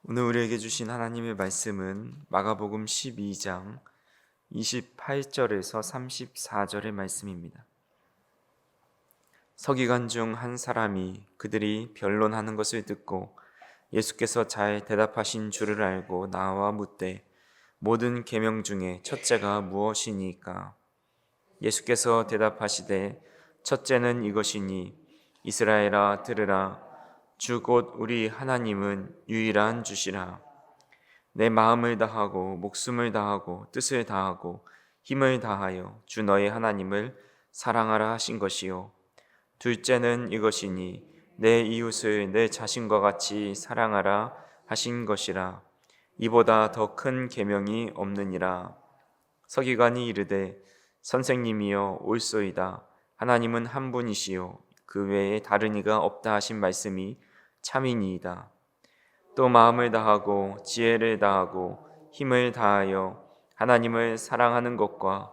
오늘 우리에게 주신 하나님의 말씀은 마가복음 12장 28절에서 34절의 말씀입니다. 서기관 중 한 사람이 그들이 변론하는 것을 듣고 예수께서 잘 대답하신 줄을 알고 나와 묻되 모든 계명 중에 첫째가 무엇이니까? 예수께서 대답하시되 첫째는 이것이니 이스라엘아 들으라 주 곧 우리 하나님은 유일한 주시라. 내 마음을 다하고 목숨을 다하고 뜻을 다하고 힘을 다하여 주 너의 하나님을 사랑하라 하신 것이요. 둘째는 이것이니 내 이웃을 내 자신과 같이 사랑하라 하신 것이라. 이보다 더 큰 계명이 없느니라. 서기관이 이르되 선생님이여 옳소이다. 하나님은 한 분이시요 그 외에 다른 이가 없다 하신 말씀이 참이니이다. 또 마음을 다하고 지혜를 다하고 힘을 다하여 하나님을 사랑하는 것과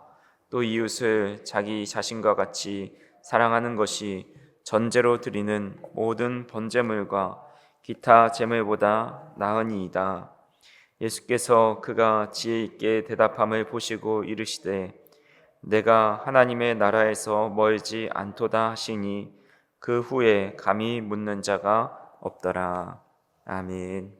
또 이웃을 자기 자신과 같이 사랑하는 것이 전제로 드리는 모든 번제물과 기타 제물보다 나으니이다. 예수께서 그가 지혜 있게 대답함을 보시고 이르시되 내가 하나님의 나라에서 멀지 않도다 하시니 그 후에 감히 묻는 자가 없더라. 아멘.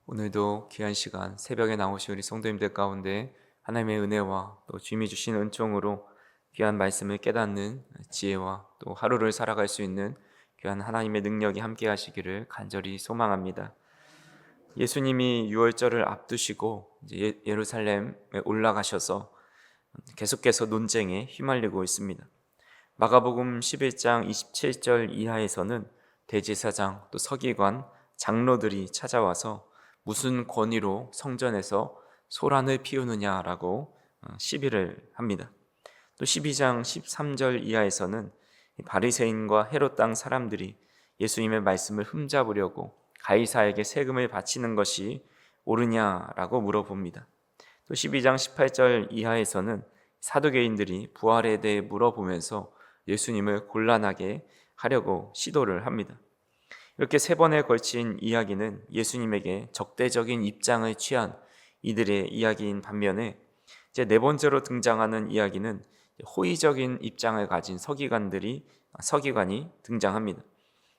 오늘도 귀한 시간 새벽에 나오신 우리 성도님들 가운데 하나님의 은혜와 또 주님이 주신 은총으로 귀한 말씀을 깨닫는 지혜와 또 하루를 살아갈 수 있는 귀한 하나님의 능력이 함께 하시기를 간절히 소망합니다. 예수님이 유월절을 앞두시고 이제 예루살렘에 올라가셔서 계속해서 논쟁에 휘말리고 있습니다. 마가복음 11장 27절 이하에서는 대제사장 또 서기관 장로들이 찾아와서 무슨 권위로 성전에서 소란을 피우느냐라고 시비를 합니다. 또 12장 13절 이하에서는 바리새인과 헤롯 땅 사람들이 예수님의 말씀을 흠잡으려고 가이사에게 세금을 바치는 것이 옳으냐라고 물어봅니다. 또 12장 18절 이하에서는 사두개인들이 부활에 대해 물어보면서 예수님을 곤란하게 하려고 시도를 합니다. 이렇게 세 번에 걸친 이야기는 예수님에게 적대적인 입장을 취한 이들의 이야기인 반면에 이제 네 번째로 등장하는 이야기는 호의적인 입장을 가진 서기관이 등장합니다.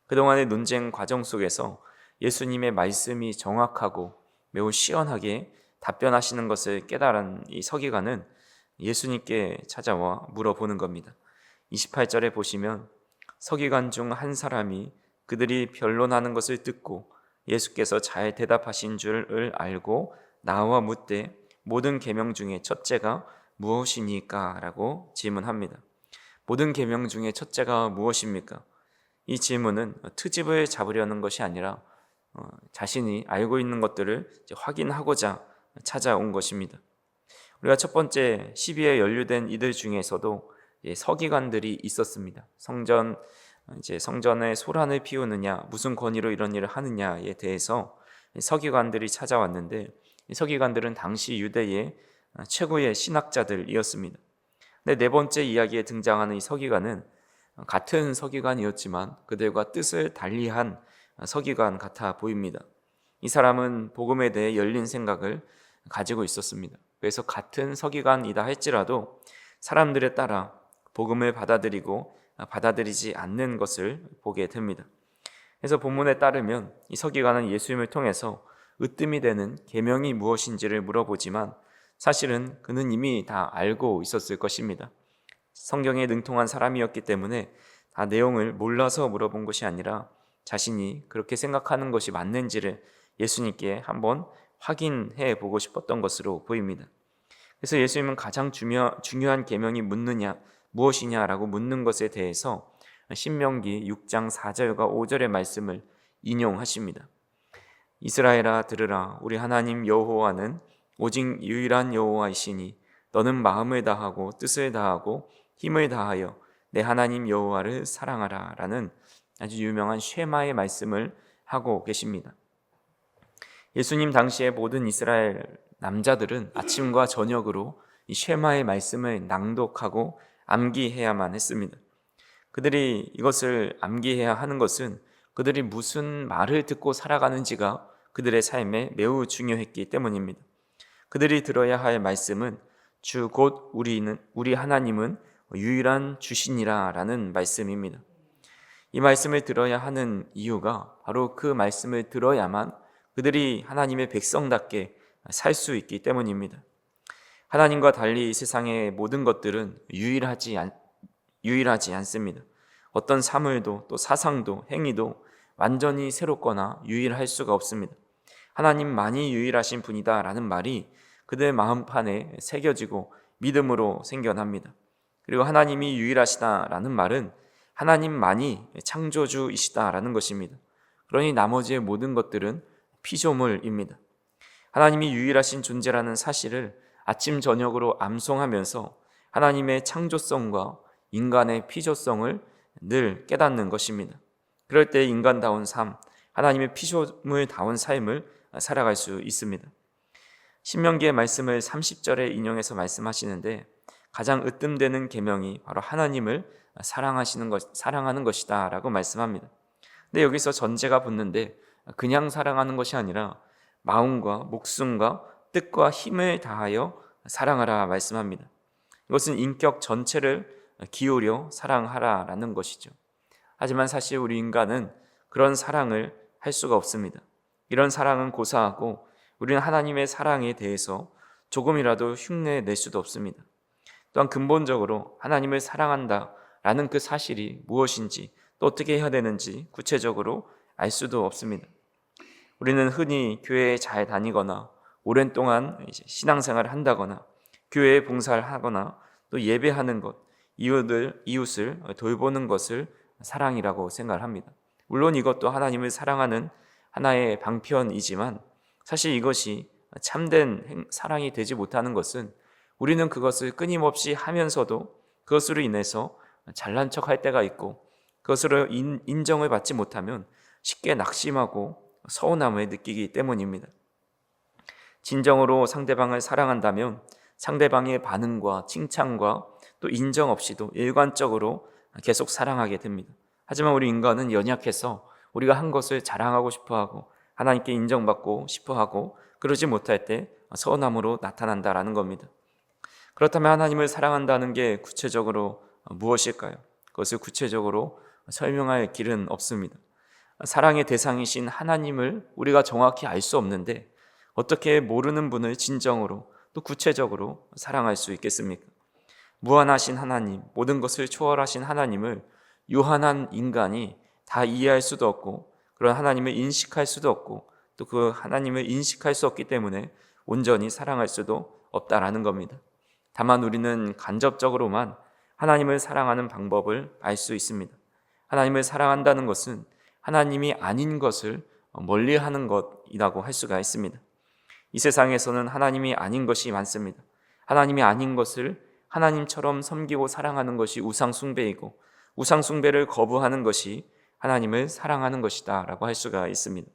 그동안의 논쟁 과정 속에서 예수님의 말씀이 정확하고 매우 시원하게 답변하시는 것을 깨달은 이 서기관은 예수님께 찾아와 물어보는 겁니다. 28절에 보시면 서기관 중 한 사람이 그들이 변론하는 것을 듣고 예수께서 잘 대답하신 줄을 알고 나와 묻되 모든 계명 중에 첫째가 무엇이니까? 라고 질문합니다. 모든 계명 중에 첫째가 무엇입니까? 이 질문은 트집을 잡으려는 것이 아니라 자신이 알고 있는 것들을 확인하고자 찾아온 것입니다. 우리가 첫 번째 시비에 연루된 이들 중에서도 서기관들이 있었습니다. 성전에 소란을 피우느냐, 무슨 권위로 이런 일을 하느냐에 대해서 서기관들이 찾아왔는데, 이 서기관들은 당시 유대의 최고의 신학자들이었습니다. 근데 네 번째 이야기에 등장하는 이 서기관은 같은 서기관이었지만 그들과 뜻을 달리한 서기관 같아 보입니다. 이 사람은 복음에 대해 열린 생각을 가지고 있었습니다. 그래서 같은 서기관이다 할지라도 사람들에 따라 복음을 받아들이고 받아들이지 않는 것을 보게 됩니다. 그래서 본문에 따르면 이 서기관은 예수님을 통해서 으뜸이 되는 계명이 무엇인지를 물어보지만 사실은 그는 이미 다 알고 있었을 것입니다. 성경에 능통한 사람이었기 때문에 다 내용을 몰라서 물어본 것이 아니라 자신이 그렇게 생각하는 것이 맞는지를 예수님께 한번 확인해 보고 싶었던 것으로 보입니다. 그래서 예수님은 가장 중요한 계명이 무엇이냐라고 묻는 것에 대해서 신명기 6장 4절과 5절의 말씀을 인용하십니다. 이스라엘아 들으라 우리 하나님 여호와는 오직 유일한 여호와이시니 너는 마음을 다하고 뜻을 다하고 힘을 다하여 내 하나님 여호와를 사랑하라 라는 아주 유명한 쉐마의 말씀을 하고 계십니다. 예수님 당시의 모든 이스라엘 남자들은 아침과 저녁으로 이 쉐마의 말씀을 낭독하고 암기해야만 했습니다. 그들이 이것을 암기해야 하는 것은 그들이 무슨 말을 듣고 살아가는지가 그들의 삶에 매우 중요했기 때문입니다. 그들이 들어야 할 말씀은 주 곧 우리 하나님은 유일한 주시니라 라는 말씀입니다. 이 말씀을 들어야 하는 이유가 바로 그 말씀을 들어야만 그들이 하나님의 백성답게 살 수 있기 때문입니다. 하나님과 달리 이 세상의 모든 것들은 유일하지 않습니다. 어떤 사물도 또 사상도 행위도 완전히 새롭거나 유일할 수가 없습니다. 하나님만이 유일하신 분이다 라는 말이 그들 마음판에 새겨지고 믿음으로 생겨납니다. 그리고 하나님이 유일하시다 라는 말은 하나님만이 창조주이시다 라는 것입니다. 그러니 나머지의 모든 것들은 피조물입니다. 하나님이 유일하신 존재라는 사실을 아침 저녁으로 암송하면서 하나님의 창조성과 인간의 피조성을 늘 깨닫는 것입니다. 그럴 때 인간다운 삶, 하나님의 피조물다운 삶을 살아갈 수 있습니다. 신명기의 말씀을 30절에 인용해서 말씀하시는데 가장 으뜸되는 계명이 바로 하나님을 사랑하는 것이다 라고 말씀합니다. 근데 여기서 전제가 붙는데 그냥 사랑하는 것이 아니라 마음과 목숨과 뜻과 힘을 다하여 사랑하라 말씀합니다. 이것은 인격 전체를 기울여 사랑하라 라는 것이죠. 하지만 사실 우리 인간은 그런 사랑을 할 수가 없습니다. 이런 사랑은 고사하고 우리는 하나님의 사랑에 대해서 조금이라도 흉내낼 수도 없습니다. 또한 근본적으로 하나님을 사랑한다 라는 그 사실이 무엇인지 또 어떻게 해야 되는지 구체적으로 알 수도 없습니다. 우리는 흔히 교회에 잘 다니거나 오랜 동안 신앙생활을 한다거나 교회에 봉사를 하거나 또 예배하는 것, 이웃을 돌보는 것을 사랑이라고 생각을 합니다. 물론 이것도 하나님을 사랑하는 하나의 방편이지만 사실 이것이 참된 사랑이 되지 못하는 것은 우리는 그것을 끊임없이 하면서도 그것으로 인해서 잘난 척할 때가 있고 그것으로 인정을 받지 못하면 쉽게 낙심하고 서운함을 느끼기 때문입니다. 진정으로 상대방을 사랑한다면 상대방의 반응과 칭찬과 또 인정 없이도 일관적으로 계속 사랑하게 됩니다. 하지만 우리 인간은 연약해서 우리가 한 것을 자랑하고 싶어하고 하나님께 인정받고 싶어하고 그러지 못할 때 서운함으로 나타난다라는 겁니다. 그렇다면 하나님을 사랑한다는 게 구체적으로 무엇일까요? 그것을 구체적으로 설명할 길은 없습니다. 사랑의 대상이신 하나님을 우리가 정확히 알 수 없는데 어떻게 모르는 분을 진정으로 또 구체적으로 사랑할 수 있겠습니까? 무한하신 하나님, 모든 것을 초월하신 하나님을 유한한 인간이 다 이해할 수도 없고 그런 하나님을 인식할 수도 없고 또 그 하나님을 인식할 수 없기 때문에 온전히 사랑할 수도 없다라는 겁니다. 다만 우리는 간접적으로만 하나님을 사랑하는 방법을 알 수 있습니다. 하나님을 사랑한다는 것은 하나님이 아닌 것을 멀리하는 것이라고 할 수가 있습니다. 이 세상에서는 하나님이 아닌 것이 많습니다. 하나님이 아닌 것을 하나님처럼 섬기고 사랑하는 것이 우상 숭배이고 우상 숭배를 거부하는 것이 하나님을 사랑하는 것이다 라고 할 수가 있습니다.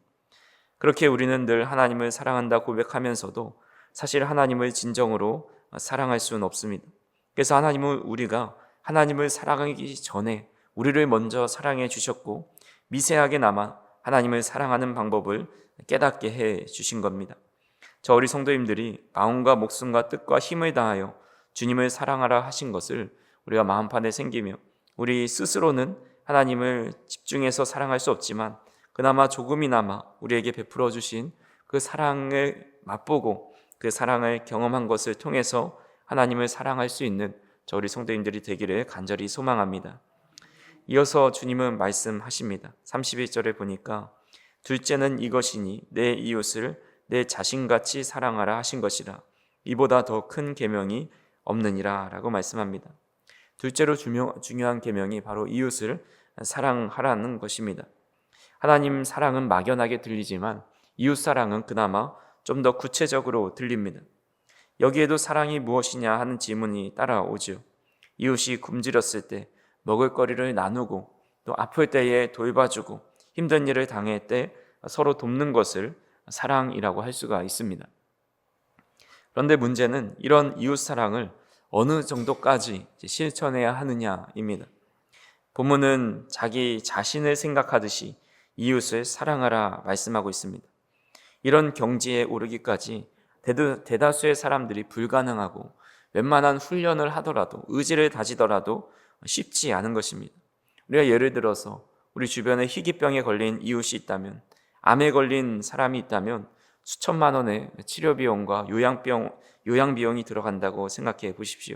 그렇게 우리는 늘 하나님을 사랑한다 고백하면서도 사실 하나님을 진정으로 사랑할 수는 없습니다. 그래서 하나님은 우리가 하나님을 사랑하기 전에 우리를 먼저 사랑해 주셨고 미세하게나마 하나님을 사랑하는 방법을 깨닫게 해 주신 겁니다. 저 우리 성도님들이 마음과 목숨과 뜻과 힘을 다하여 주님을 사랑하라 하신 것을 우리가 마음판에 생기며 우리 스스로는 하나님을 집중해서 사랑할 수 없지만 그나마 조금이나마 우리에게 베풀어 주신 그 사랑을 맛보고 그 사랑을 경험한 것을 통해서 하나님을 사랑할 수 있는 저 우리 성도님들이 되기를 간절히 소망합니다. 이어서 주님은 말씀하십니다. 31절에 보니까 둘째는 이것이니 내 이웃을 내 자신같이 사랑하라 하신 것이라 이보다 더 큰 계명이 없느니라 라고 말씀합니다. 둘째로 중요한 계명이 바로 이웃을 사랑하라는 것입니다. 하나님 사랑은 막연하게 들리지만 이웃 사랑은 그나마 좀 더 구체적으로 들립니다. 여기에도 사랑이 무엇이냐 하는 질문이 따라오죠. 이웃이 굶주렸을 때 먹을거리를 나누고 또 아플 때에 돌봐주고 힘든 일을 당할 때 서로 돕는 것을 사랑이라고 할 수가 있습니다. 그런데 문제는 이런 이웃 사랑을 어느 정도까지 실천해야 하느냐입니다. 본문은 자기 자신을 생각하듯이 이웃을 사랑하라 말씀하고 있습니다. 이런 경지에 오르기까지 대다수의 사람들이 불가능하고 웬만한 훈련을 하더라도 의지를 다지더라도 쉽지 않은 것입니다. 우리가 예를 들어서 우리 주변에 희귀병에 걸린 이웃이 있다면, 암에 걸린 사람이 있다면 수천만 원의 치료 비용과 요양 비용이 들어간다고 생각해 보십시오.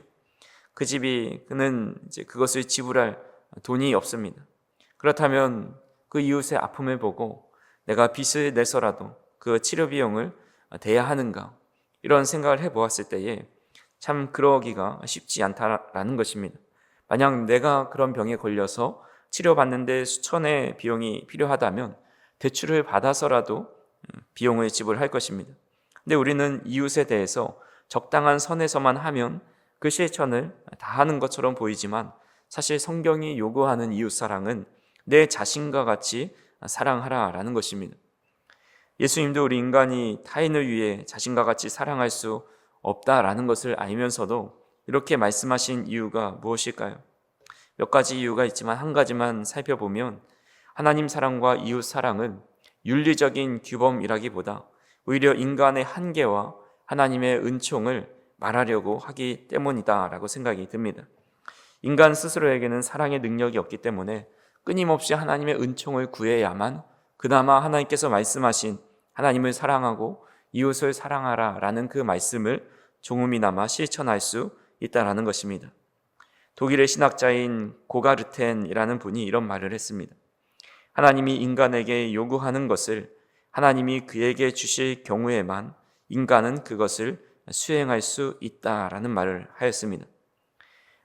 그는 이제 그것을 지불할 돈이 없습니다. 그렇다면 그 이웃의 아픔을 보고 내가 빚을 내서라도 그 치료 비용을 대야 하는가, 이런 생각을 해보았을 때에 참 그러기가 쉽지 않다라는 것입니다. 만약 내가 그런 병에 걸려서 치료받는데 수천의 비용이 필요하다면 대출을 받아서라도 비용을 지불할 것입니다. 근데 우리는 이웃에 대해서 적당한 선에서만 하면 그 실천을 다 하는 것처럼 보이지만, 사실 성경이 요구하는 이웃 사랑은 내 자신과 같이 사랑하라라는 것입니다. 예수님도 우리 인간이 타인을 위해 자신과 같이 사랑할 수 없다라는 것을 알면서도 이렇게 말씀하신 이유가 무엇일까요? 몇 가지 이유가 있지만 한 가지만 살펴보면, 하나님 사랑과 이웃 사랑은 윤리적인 규범이라기보다 오히려 인간의 한계와 하나님의 은총을 말하려고 하기 때문이다라고 생각이 듭니다. 인간 스스로에게는 사랑의 능력이 없기 때문에 끊임없이 하나님의 은총을 구해야만 그나마 하나님께서 말씀하신 하나님을 사랑하고 이웃을 사랑하라라는 그 말씀을 조금이나마 실천할 수 있다라는 것입니다. 독일의 신학자인 고가르텐이라는 분이 이런 말을 했습니다. 하나님이 인간에게 요구하는 것을 하나님이 그에게 주실 경우에만 인간은 그것을 수행할 수 있다라는 말을 하였습니다.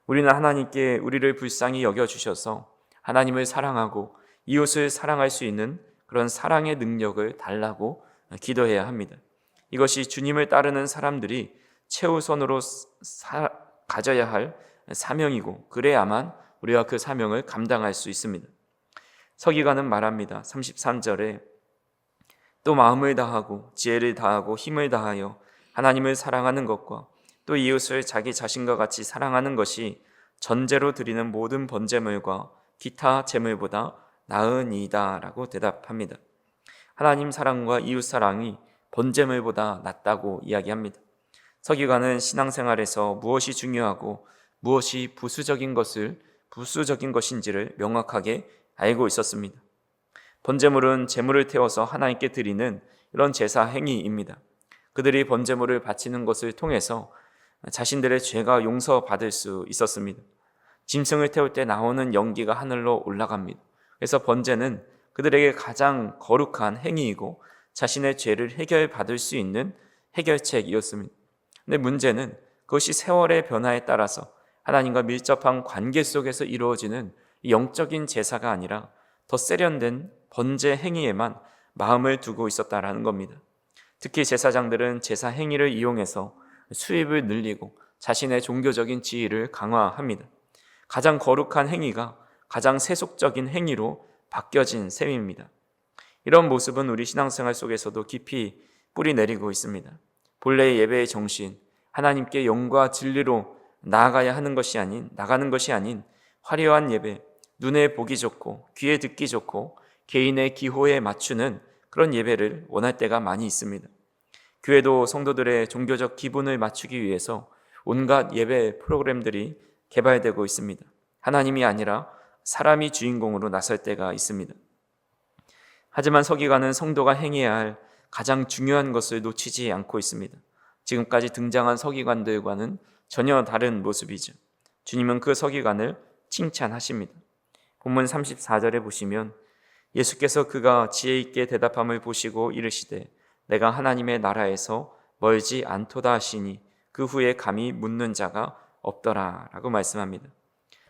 우리는 하나님께 우리를 불쌍히 여겨주셔서 하나님을 사랑하고 이웃을 사랑할 수 있는 그런 사랑의 능력을 달라고 기도해야 합니다. 이것이 주님을 따르는 사람들이 최우선으로 가져야 할 사명이고, 그래야만 우리가 그 사명을 감당할 수 있습니다. 서기관은 말합니다. 33절에 또 마음을 다하고 지혜를 다하고 힘을 다하여 하나님을 사랑하는 것과 또 이웃을 자기 자신과 같이 사랑하는 것이 전제로 드리는 모든 번제물과 기타 제물보다 나으니이다 라고 대답합니다. 하나님 사랑과 이웃 사랑이 번제물보다 낫다고 이야기합니다. 서기관은 신앙생활에서 무엇이 중요하고 무엇이 부수적인 것인지를 명확하게 알고 있었습니다. 번제물은 제물을 태워서 하나님께 드리는 이런 제사 행위입니다. 그들이 번제물을 바치는 것을 통해서 자신들의 죄가 용서받을 수 있었습니다. 짐승을 태울 때 나오는 연기가 하늘로 올라갑니다. 그래서 번제는 그들에게 가장 거룩한 행위이고 자신의 죄를 해결받을 수 있는 해결책이었습니다. 근데 문제는 그것이 세월의 변화에 따라서 하나님과 밀접한 관계 속에서 이루어지는 영적인 제사가 아니라 더 세련된 번제 행위에만 마음을 두고 있었다라는 겁니다. 특히 제사장들은 제사 행위를 이용해서 수입을 늘리고 자신의 종교적인 지위를 강화합니다. 가장 거룩한 행위가 가장 세속적인 행위로 바뀌어진 셈입니다. 이런 모습은 우리 신앙생활 속에서도 깊이 뿌리 내리고 있습니다. 본래의 예배의 정신, 하나님께 영과 진리로 나가는 것이 아닌 화려한 예배, 눈에 보기 좋고 귀에 듣기 좋고 개인의 기호에 맞추는 그런 예배를 원할 때가 많이 있습니다. 교회도 성도들의 종교적 기분을 맞추기 위해서 온갖 예배 프로그램들이 개발되고 있습니다. 하나님이 아니라 사람이 주인공으로 나설 때가 있습니다. 하지만 서기관은 성도가 행해야 할 가장 중요한 것을 놓치지 않고 있습니다. 지금까지 등장한 서기관들과는 전혀 다른 모습이죠. 주님은 그 서기관을 칭찬하십니다. 본문 34절에 보시면 예수께서 그가 지혜 있게 대답함을 보시고 이르시되 내가 하나님의 나라에서 멀지 않도다 하시니 그 후에 감히 묻는 자가 없더라 라고 말씀합니다.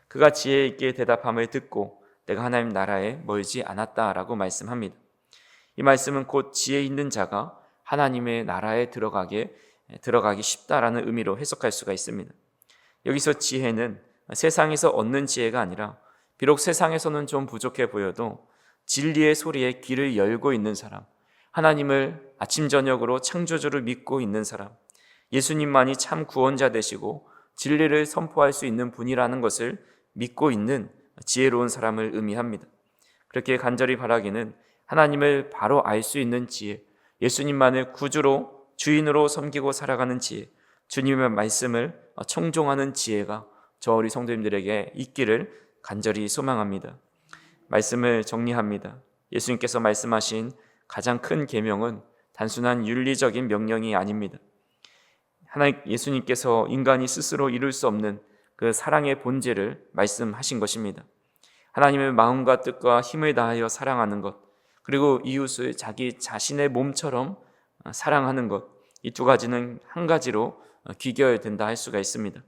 그가 지혜 있게 대답함을 듣고 내가 하나님 나라에 멀지 않았다라고 말씀합니다. 이 말씀은 곧 지혜 있는 자가 하나님의 나라에 들어가기 쉽다라는 의미로 해석할 수가 있습니다. 여기서 지혜는 세상에서 얻는 지혜가 아니라 비록 세상에서는 좀 부족해 보여도 진리의 소리에 귀를 열고 있는 사람, 하나님을 아침 저녁으로 창조주를 믿고 있는 사람, 예수님만이 참 구원자 되시고 진리를 선포할 수 있는 분이라는 것을 믿고 있는 지혜로운 사람을 의미합니다. 그렇게 간절히 바라기는 하나님을 바로 알 수 있는 지혜, 예수님만을 구주로 주인으로 섬기고 살아가는 지혜, 주님의 말씀을 청종하는 지혜가 저 우리 성도님들에게 있기를 간절히 소망합니다. 말씀을 정리합니다. 예수님께서 말씀하신 가장 큰 계명은 단순한 윤리적인 명령이 아닙니다. 예수님께서 인간이 스스로 이룰 수 없는 그 사랑의 본질을 말씀하신 것입니다. 하나님의 마음과 뜻과 힘을 다하여 사랑하는 것, 그리고 이웃을 자기 자신의 몸처럼 사랑하는 것, 이 두 가지는 한 가지로 귀결된다 할 수가 있습니다.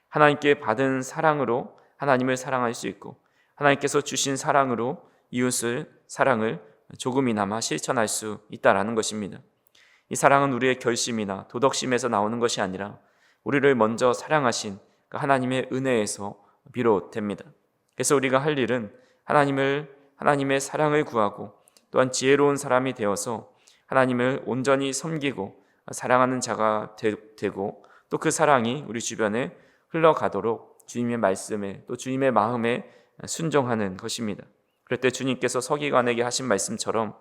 하나님께 받은 사랑으로 하나님을 사랑할 수 있고, 하나님께서 주신 사랑으로 이웃을 사랑을 조금이나마 실천할 수 있다라는 것입니다. 이 사랑은 우리의 결심이나 도덕심에서 나오는 것이 아니라 우리를 먼저 사랑하신 그 하나님의 은혜에서 비롯됩니다. 그래서 우리가 할 일은 하나님의 사랑을 구하고 또한 지혜로운 사람이 되어서 하나님을 온전히 섬기고 사랑하는 자가 되고, 또 그 사랑이 우리 주변에 흘러가도록 주님의 말씀에 또 주님의 마음에 순종하는 것입니다. 그럴 때 주님께서 서기관에게 하신 말씀처럼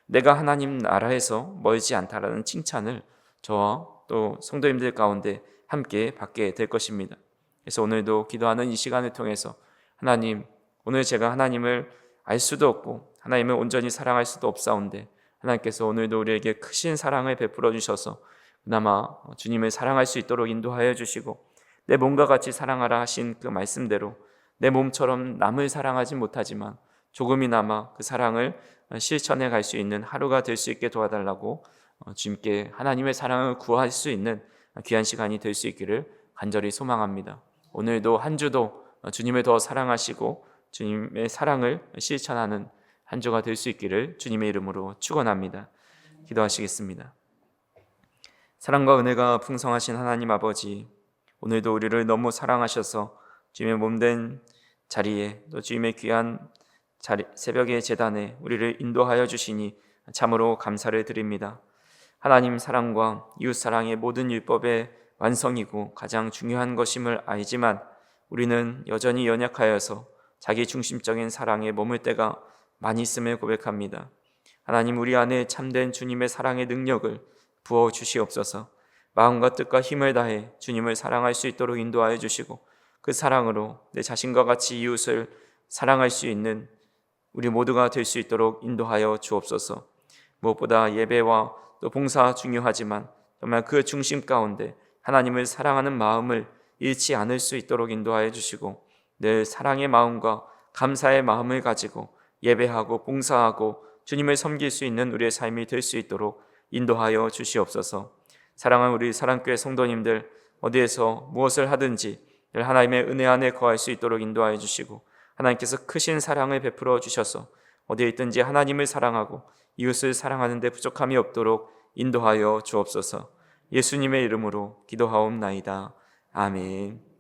내가 하나님 나라에서 멀지 않다라는 칭찬을 저와 또 성도님들 가운데 함께 받게 될 것입니다. 그래서 오늘도 기도하는 이 시간을 통해서 하나님, 오늘 제가 하나님을 알 수도 없고 하나님을 온전히 사랑할 수도 없사온데 하나님께서 오늘도 우리에게 크신 사랑을 베풀어 주셔서 그나마 주님을 사랑할 수 있도록 인도하여 주시고, 내 몸과 같이 사랑하라 하신 그 말씀대로 내 몸처럼 남을 사랑하지 못하지만 조금이나마 그 사랑을 실천해 갈 수 있는 하루가 될 수 있게 도와달라고 주님께 하나님의 사랑을 구할 수 있는 귀한 시간이 될 수 있기를 간절히 소망합니다. 오늘도 한 주도 주님을 더 사랑하시고 주님의 사랑을 실천하는 한 주가 될 수 있기를 주님의 이름으로 축원합니다. 기도하시겠습니다. 사랑과 은혜가 풍성하신 하나님 아버지, 오늘도 우리를 너무 사랑하셔서 주님의 몸된 자리에 또 주님의 귀한 새벽의 제단에 우리를 인도하여 주시니 참으로 감사를 드립니다. 하나님 사랑과 이웃 사랑의 모든 율법의 완성이고 가장 중요한 것임을 알지만 우리는 여전히 연약하여서 자기 중심적인 사랑에 머물 때가 많이 있음을 고백합니다. 하나님, 우리 안에 참된 주님의 사랑의 능력을 부어 주시옵소서. 마음과 뜻과 힘을 다해 주님을 사랑할 수 있도록 인도하여 주시고, 그 사랑으로 내 자신과 같이 이웃을 사랑할 수 있는 우리 모두가 될 수 있도록 인도하여 주옵소서. 무엇보다 예배와 또 봉사 중요하지만 정말 그 중심 가운데 하나님을 사랑하는 마음을 잃지 않을 수 있도록 인도하여 주시고, 늘 사랑의 마음과 감사의 마음을 가지고 예배하고 봉사하고 주님을 섬길 수 있는 우리의 삶이 될 수 있도록 인도하여 주시옵소서. 사랑하는 우리 사랑교회 성도님들, 어디에서 무엇을 하든지 늘 하나님의 은혜 안에 거할 수 있도록 인도하여 주시고, 하나님께서 크신 사랑을 베풀어 주셔서 어디에 있든지 하나님을 사랑하고 이웃을 사랑하는 데 부족함이 없도록 인도하여 주옵소서. 예수님의 이름으로 기도하옵나이다. 아멘.